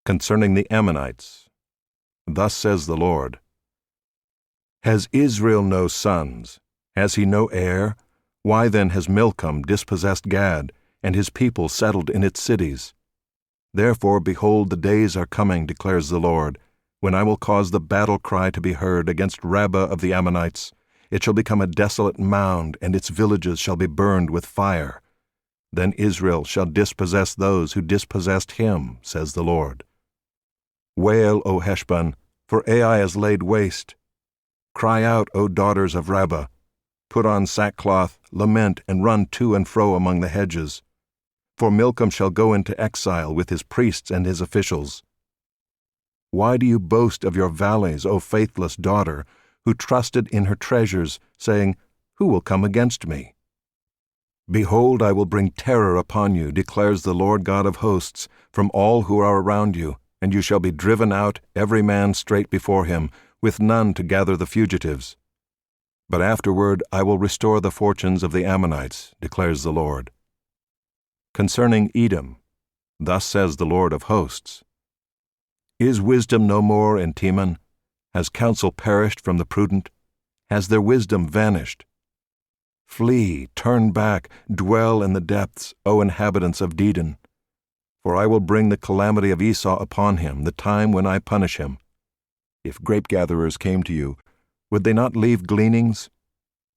Concerning the Ammonites, thus says the Lord, Has Israel no sons? Has he no heir? Why then has Milcom dispossessed Gad, and his people settled in its cities? Therefore, behold, the days are coming, declares the Lord, when I will cause the battle cry to be heard against Rabbah of the Ammonites. It shall become a desolate mound, and its villages shall be burned with fire. Then Israel shall dispossess those who dispossessed him, says the Lord. Wail, O Heshbon, for Ai is laid waste. Cry out, O daughters of Rabbah. Put on sackcloth, lament, and run to and fro among the hedges. For Milcom shall go into exile with his priests and his officials. Why do you boast of your valleys, O faithless daughter, who trusted in her treasures, saying, Who will come against me? Behold, I will bring terror upon you, declares the Lord God of hosts, from all who are around you, and you shall be driven out, every man straight before him, with none to gather the fugitives. But afterward I will restore the fortunes of the Ammonites, declares the Lord. Concerning Edom, thus says the Lord of hosts, Is wisdom no more in Teman? Has counsel perished from the prudent? Has their wisdom vanished? Flee, turn back, dwell in the depths, O inhabitants of Dedan. For I will bring the calamity of Esau upon him, the time when I punish him. If grape-gatherers came to you, would they not leave gleanings?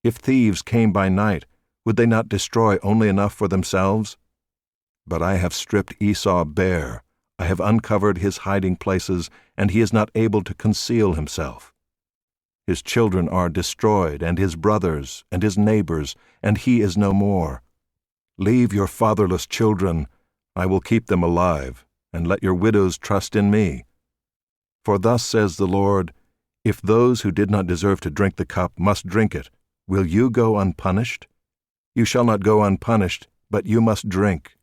If thieves came by night, would they not destroy only enough for themselves? But I have stripped Esau bare, I have uncovered his hiding places, and he is not able to conceal himself. His children are destroyed, and his brothers, and his neighbors, and he is no more. Leave your fatherless children, I will keep them alive, and let your widows trust in me. For thus says the Lord, If those who did not deserve to drink the cup must drink it, will you go unpunished? You shall not go unpunished, but you must drink.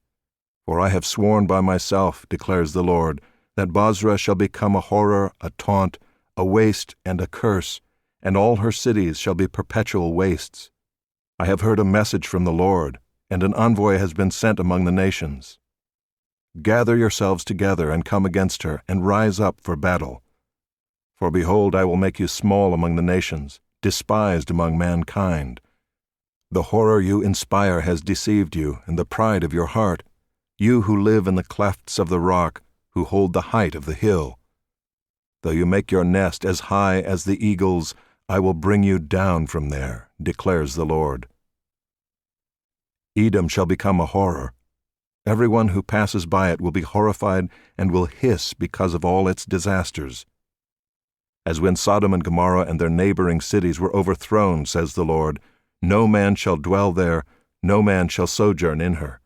For I have sworn by myself, declares the Lord, that Bozrah shall become a horror, a taunt, a waste, and a curse, and all her cities shall be perpetual wastes. I have heard a message from the Lord, and an envoy has been sent among the nations. Gather yourselves together and come against her, and rise up for battle. For behold, I will make you small among the nations, despised among mankind. The horror you inspire has deceived you, and the pride of your heart, you who live in the clefts of the rock, who hold the height of the hill. Though you make your nest as high as the eagles, I will bring you down from there, declares the Lord. Edom shall become a horror. Everyone who passes by it will be horrified and will hiss because of all its disasters. As when Sodom and Gomorrah and their neighboring cities were overthrown, says the Lord, no man shall dwell there, no man shall sojourn in her.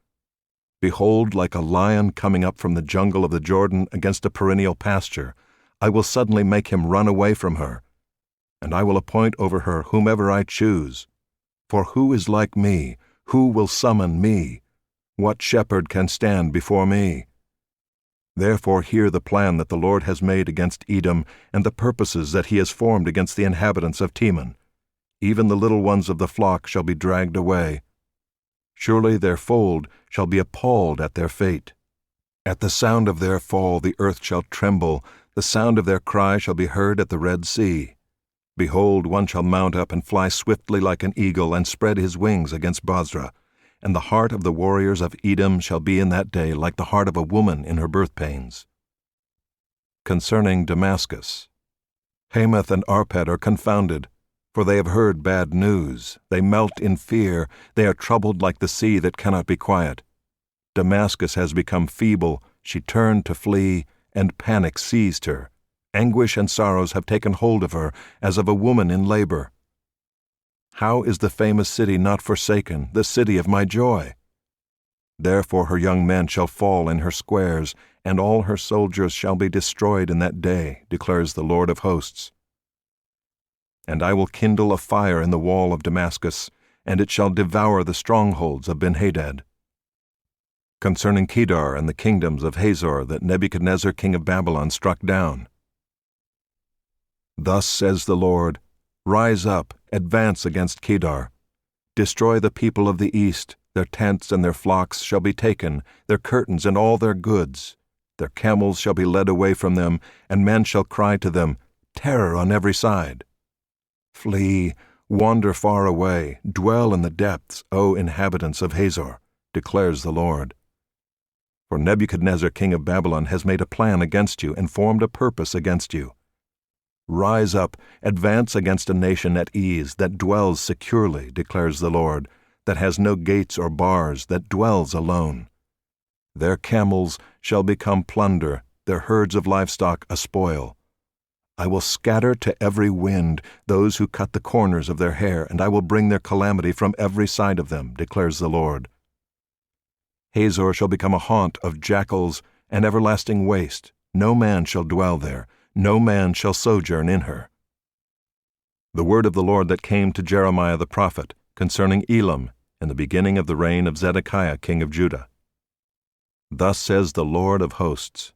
Behold, like a lion coming up from the jungle of the Jordan against a perennial pasture, I will suddenly make him run away from her, and I will appoint over her whomever I choose. For who is like me? Who will summon me? What shepherd can stand before me? Therefore hear the plan that the Lord has made against Edom, and the purposes that he has formed against the inhabitants of Teman. Even the little ones of the flock shall be dragged away. Surely their fold shall be appalled at their fate. At the sound of their fall the earth shall tremble, the sound of their cry shall be heard at the Red Sea. Behold, one shall mount up and fly swiftly like an eagle and spread his wings against Bozrah. And the heart of the warriors of Edom shall be in that day like the heart of a woman in her birth pains. Concerning Damascus, Hamath and Arpad are confounded, for they have heard bad news. They melt in fear, they are troubled like the sea that cannot be quiet. Damascus has become feeble, she turned to flee, and panic seized her. Anguish and sorrows have taken hold of her, as of a woman in labor. How is the famous city not forsaken, the city of my joy? Therefore her young men shall fall in her squares, and all her soldiers shall be destroyed in that day, declares the Lord of hosts. And I will kindle a fire in the wall of Damascus, and it shall devour the strongholds of Ben-Hadad. Concerning Kedar and the kingdoms of Hazor that Nebuchadnezzar king of Babylon struck down. Thus says the Lord, Rise up, advance against Kedar. Destroy the people of the east, their tents and their flocks shall be taken, their curtains and all their goods. Their camels shall be led away from them, and men shall cry to them, terror on every side. Flee, wander far away, dwell in the depths, O inhabitants of Hazor, declares the Lord. For Nebuchadnezzar king of Babylon has made a plan against you and formed a purpose against you. Rise up, advance against a nation at ease, that dwells securely, declares the Lord, that has no gates or bars, that dwells alone. Their camels shall become plunder, their herds of livestock a spoil. I will scatter to every wind those who cut the corners of their hair, and I will bring their calamity from every side of them, declares the Lord. Hazor shall become a haunt of jackals, an everlasting waste. No man shall dwell there, no man shall sojourn in her. The word of the Lord that came to Jeremiah the prophet concerning Elam in the beginning of the reign of Zedekiah king of Judah. Thus says the Lord of hosts,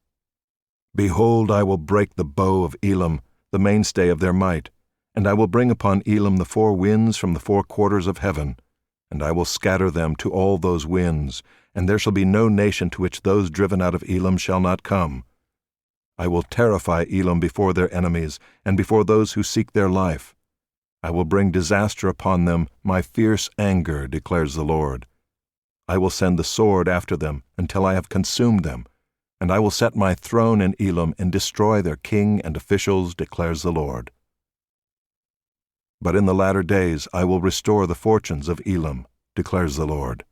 Behold, I will break the bow of Elam, the mainstay of their might, and I will bring upon Elam the four winds from the four quarters of heaven, and I will scatter them to all those winds, and there shall be no nation to which those driven out of Elam shall not come. I will terrify Elam before their enemies, and before those who seek their life. I will bring disaster upon them, my fierce anger, declares the Lord. I will send the sword after them until I have consumed them, and I will set my throne in Elam and destroy their king and officials, declares the Lord. But in the latter days I will restore the fortunes of Elam, declares the Lord.